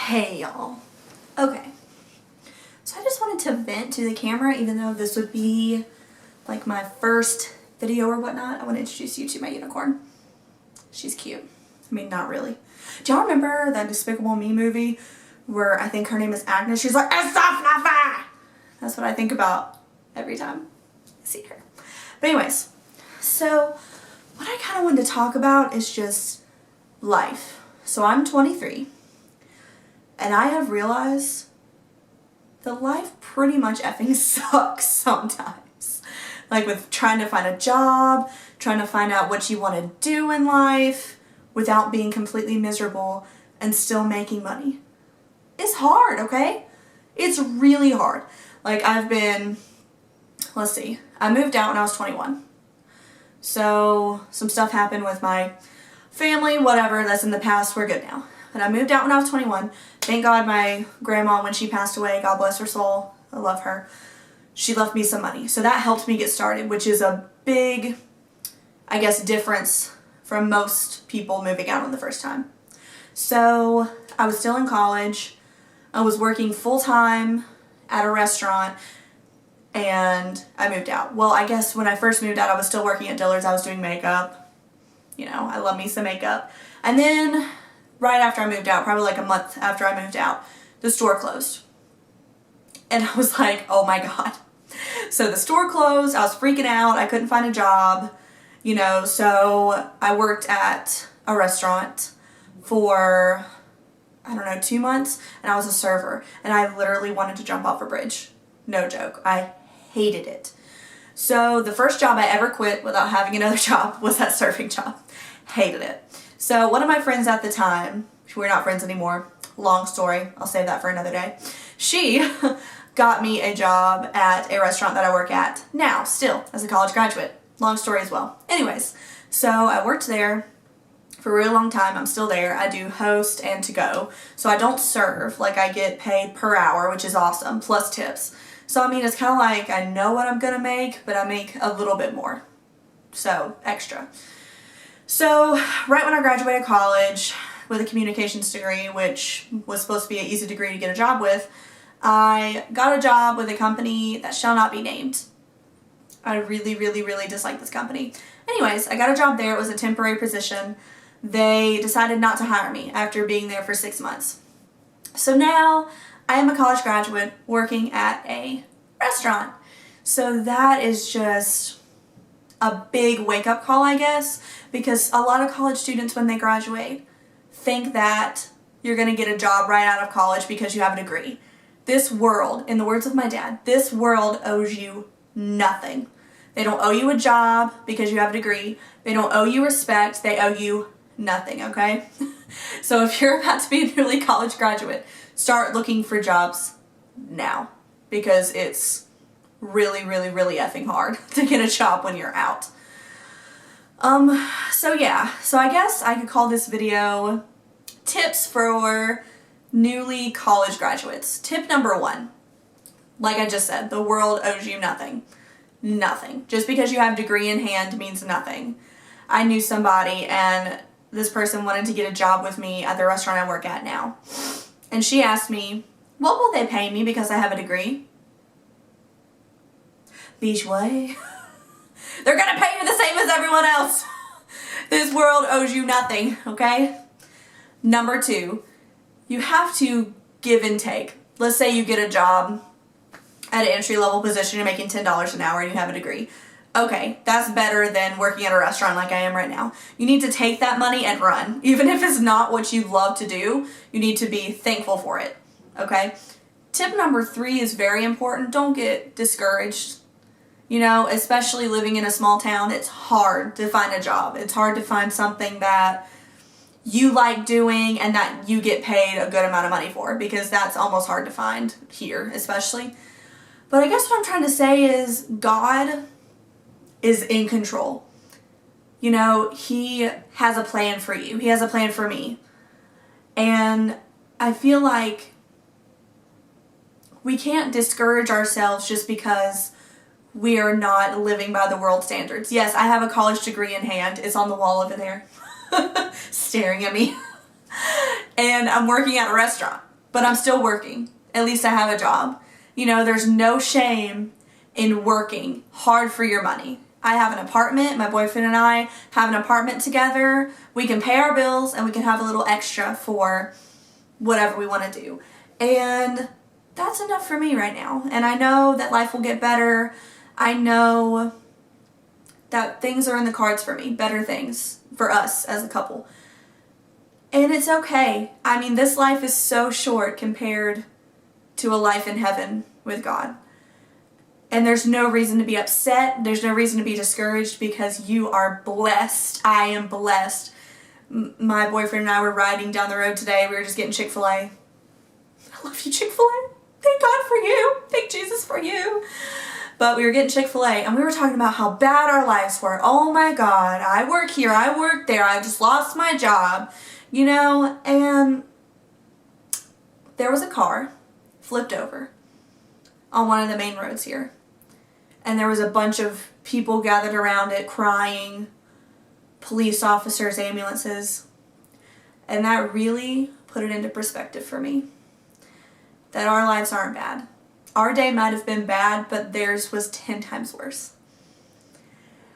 Hey y'all. Okay. So I just wanted to vent to the camera, even though this would be like my first video or whatnot. I want to introduce you to my unicorn. She's cute. I mean, not really. Do y'all remember that Despicable Me movie where I think her name is Agnes? She's like, "It's so fluffy!" That's what I think about every time I see her. But anyways, so what I kind of wanted to talk about is just life. So I'm 23. And I have realized that life pretty much effing sucks sometimes. Like with trying to find a job, trying to find out what you want to do in life without being completely miserable and still making money. It's hard, okay? It's really hard. Like let's see, I moved out when I was 21. So some stuff happened with my family, whatever, that's in the past, we're good now. But I moved out when I was 21. Thank God my grandma, when she passed away, God bless her soul, I love her, she left me some money. So that helped me get started, which is a big, I guess, difference from most people moving out on the first time. So I was still in college. I was working full-time at a restaurant, and I moved out. Well, I guess when I first moved out, I was still working at Dillard's. I was doing makeup. You know, I love me some makeup. And then right after I moved out, probably like a month after I moved out, the store closed. And I was like, oh my God. So the store closed, I was freaking out, I couldn't find a job, you know, so I worked at a restaurant for, I don't know, 2 months, and I was a server, and I literally wanted to jump off a bridge. No joke. I hated it. So the first job I ever quit without having another job was that serving job. Hated it. So one of my friends at the time, we're not friends anymore, long story, I'll save that for another day, she got me a job at a restaurant that I work at now, still, as a college graduate. Long story as well. Anyways, so I worked there for a really long time. I'm still there. I do host and to go. So I don't serve, like I get paid per hour, which is awesome, plus tips. So I mean, it's kind of like I know what I'm gonna make, but I make a little bit more. So, extra. So, right when I graduated college with a communications degree, which was supposed to be an easy degree to get a job with, I got a job with a company that shall not be named. I really, really, really dislike this company. Anyways, I got a job there. It was a temporary position. They decided not to hire me after being there for 6 months. So now I am a college graduate working at a restaurant. So that is just a big wake-up call, I guess, because a lot of college students, when they graduate, think that you're going to get a job right out of college because you have a degree. This world, in the words of my dad, this world owes you nothing. They don't owe you a job because you have a degree. They don't owe you respect. They owe you nothing, okay? So if you're about to be a newly college graduate, start looking for jobs now, because it's really, really, really effing hard to get a job when you're out. So yeah, so I guess I could call this video tips for newly college graduates. Tip number 1, like I just said, the world owes you nothing. Nothing. Just because you have a degree in hand means nothing. I knew somebody, and this person wanted to get a job with me at the restaurant I work at now. And she asked me, what will they pay me because I have a degree? Beach way. They're gonna pay you the same as everyone else. This world owes you nothing, okay? Number 2, you have to give and take. Let's say you get a job at an entry-level position, you're making $10 an hour and you have a degree. Okay, that's better than working at a restaurant like I am right now. You need to take that money and run. Even if it's not what you love to do, you need to be thankful for it, okay? Tip number 3 is very important. Don't get discouraged. You know, especially living in a small town, it's hard to find a job. It's hard to find something that you like doing and that you get paid a good amount of money for, because that's almost hard to find here, especially. But I guess what I'm trying to say is God is in control. You know, He has a plan for you. He has a plan for me. And I feel like we can't discourage ourselves just because we are not living by the world standards. Yes, I have a college degree in hand. It's on the wall over there, staring at me. And I'm working at a restaurant. but I'm still working. At least I have a job. You know, there's no shame in working hard for your money. I have an apartment. My boyfriend and I have an apartment together. We can pay our bills and we can have a little extra for whatever we want to do. And that's enough for me right now. And I know that life will get better. I know that things are in the cards for me, better things for us as a couple. And it's okay. I mean, this life is so short compared to a life in heaven with God. And there's no reason to be upset. There's no reason to be discouraged because you are blessed. I am blessed. My boyfriend and I were riding down the road today. We were just getting Chick-fil-A. I love you, Chick-fil-A. Thank God for you. Thank Jesus for you. But we were getting Chick-fil-A and we were talking about how bad our lives were. Oh my God, I work here, I work there, I just lost my job. You know, and there was a car flipped over on one of the main roads here. And there was a bunch of people gathered around it crying, police officers, ambulances. And that really put it into perspective for me. That our lives aren't bad. Our day might have been bad, but theirs was 10 times worse.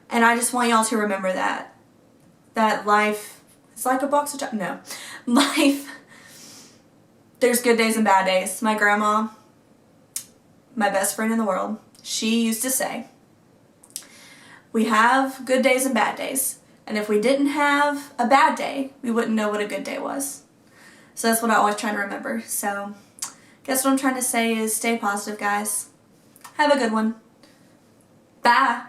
And I just want y'all to remember that. That life is like a box of no. Life, there's good days and bad days. My grandma, my best friend in the world, she used to say, we have good days and bad days. And if we didn't have a bad day, we wouldn't know what a good day was. So that's what I always try to remember. So guess what I'm trying to say is stay positive, guys. Have a good one. Bye.